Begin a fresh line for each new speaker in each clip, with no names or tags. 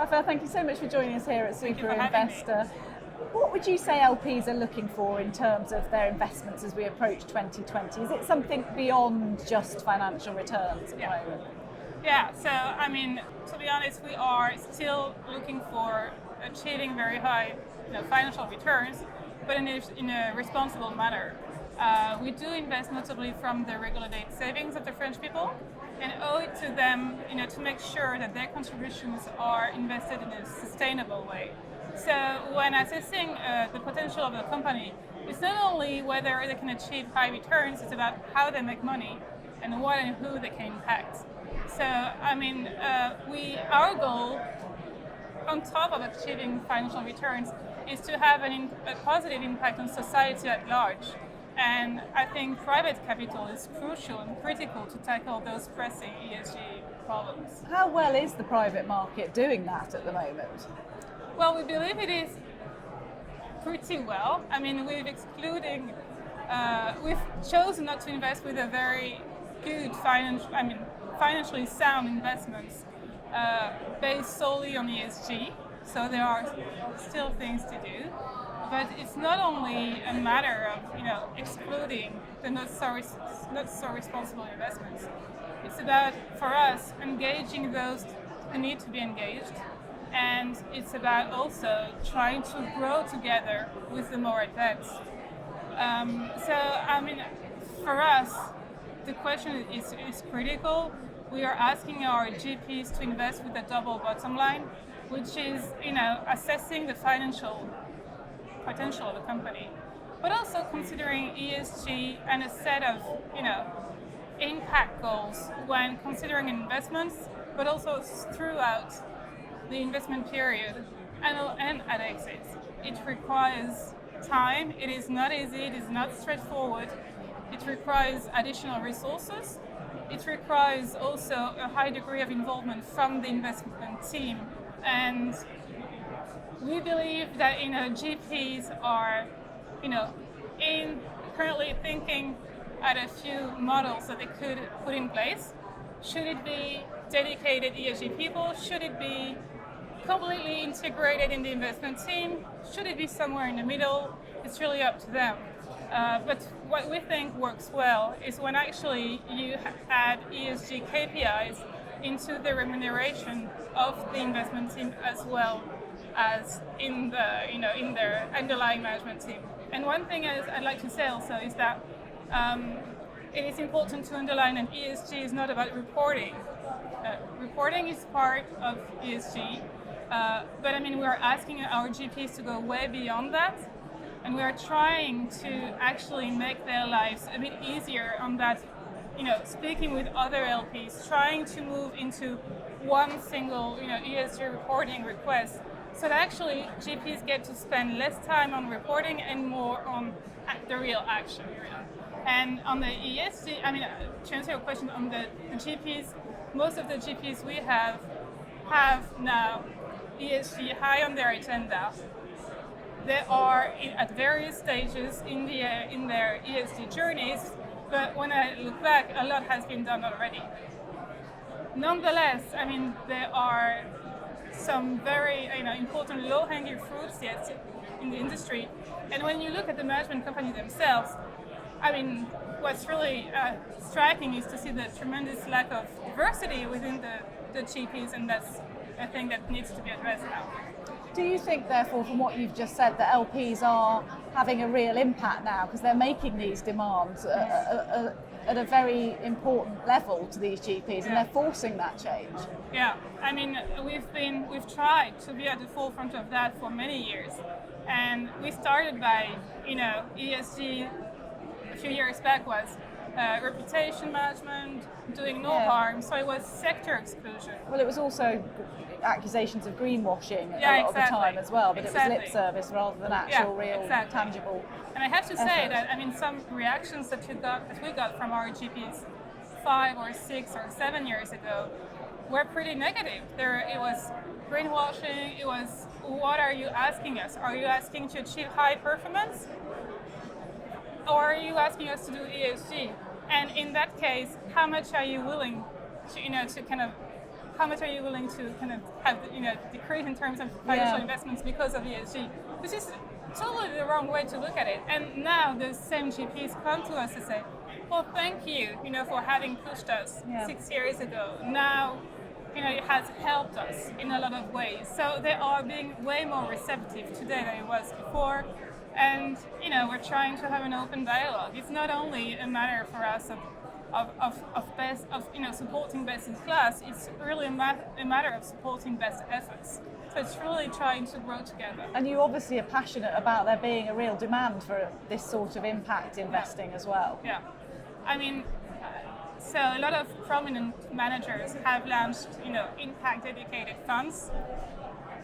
Raphaëlle, thank you so much for joining us here at Super Investor. What would you say LPs are looking for in terms of their investments as we approach 2020? Is it something beyond just financial returns at the moment?
Yeah, so I mean, to be honest, we are still looking for achieving very high financial returns, but in a responsible manner. We do invest notably from the regulated savings of the French people, and owe it to them, to make sure that their contributions are invested in a sustainable way. So when assessing the potential of the company, it's not only whether they can achieve high returns, it's about how they make money and what and who they can impact. So I mean, our goal, on top of achieving financial returns, is to have a positive impact on society at large. And I think private capital is crucial and critical to tackle those pressing ESG problems.
How well is the private market doing that at the moment?
Well, we believe it is pretty well. I mean, we've chosen not to invest with a very good financially sound investments based solely on ESG. So there are still things to do. But it's not only a matter of excluding the not so responsible investments. It's about, for us, engaging those who need to be engaged, and it's about also trying to grow together with the more advanced. So I mean, for us, the question is critical. We are asking our GPs to invest with a double bottom line, which is assessing the financial potential of the company, but also considering ESG and a set of impact goals when considering investments, but also throughout the investment period and at exit. It requires time. It is not easy. It is not straightforward. It requires additional resources. It requires also a high degree of involvement from the investment team. And we believe that GPs are currently thinking at a few models that they could put in place. Should it be dedicated ESG people? Should it be completely integrated in the investment team? Should it be somewhere in the middle? It's really up to them. But what we think works well is when actually you add ESG KPIs into the remuneration of the investment team as well as in their underlying management team. And one thing I'd like to say also is that it is important to underline that ESG is not about reporting. Reporting is part of ESG, but I mean, we are asking our GPs to go way beyond that, and we are trying to actually make their lives a bit easier on that, speaking with other LPs, trying to move into one single, ESG reporting request, so that actually GPs get to spend less time on reporting and more on the real action. And on the ESG, I mean, to answer your question on the GPs, most of the GPs we have now ESG high on their agenda. They are at various stages in their ESG journeys, but when I look back, a lot has been done already. Nonetheless, I mean, there are some very important low-hanging fruits yet in the industry. And when you look at the management company themselves, I mean, what's really striking is to see the tremendous lack of diversity within the GPs, and that's a thing that needs to be addressed now.
Do you think, therefore, from what you've just said, that LPs are having a real impact now because they're making these demands at a very important level to these GPs, and they're forcing that change?
Yeah, I mean, we've tried to be at the forefront of that for many years, and we started by ESG a few years back was reputation management, doing no harm, so it was sector exclusion.
Well, it was also accusations of greenwashing a lot of the time as well, but it was lip service rather than actual tangible.
And I have to say that, I mean, some reactions that we got from our GPs 5 or 6 or 7 years ago were pretty negative. It was greenwashing, it was, what are you asking us? Are you asking to achieve high performance? Or are you asking us to do ESG? And in that case, how much are you willing to, how much are you willing to kind of have, decrease in terms of financial investments because of ESG, which is totally the wrong way to look at it. And now the same GPs come to us to say, well, thank you, for having pushed us 6 years ago. Now, it has helped us in a lot of ways. So they are being way more receptive today than it was before. And, we're trying to have an open dialogue. It's not only a matter for us of supporting best in class, it's really a matter of supporting best efforts. So it's really trying to grow together.
And you obviously are passionate about there being a real demand for this sort of impact investing as well.
Yeah. So a lot of prominent managers have launched, impact dedicated funds,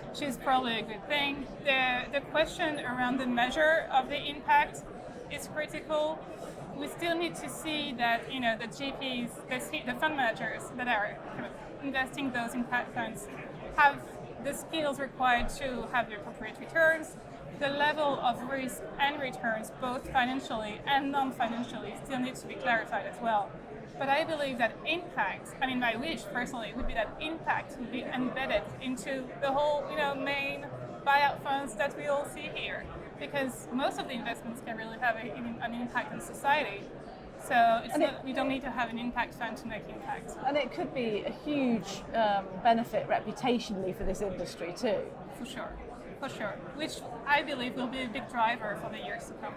which is probably a good thing. The question around the measure of the impact is critical. We still need to see that, the GPs, the fund managers that are kind of investing those impact funds have the skills required to have the appropriate returns. The level of risk and returns, both financially and non-financially, still needs to be clarified as well. But I believe that impact, my wish personally would be that impact would be embedded into the whole, main buyout funds that we all see here, because most of the investments can really have an impact on society. So we don't need to have an impact fund to make impact.
And it could be a huge benefit reputationally for this industry too.
For sure. Which I believe will be a big driver for the years to come.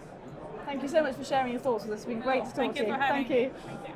Thank you so much for sharing your thoughts with us. It's been great to talk to you.
Thank you for having me.
Thank you.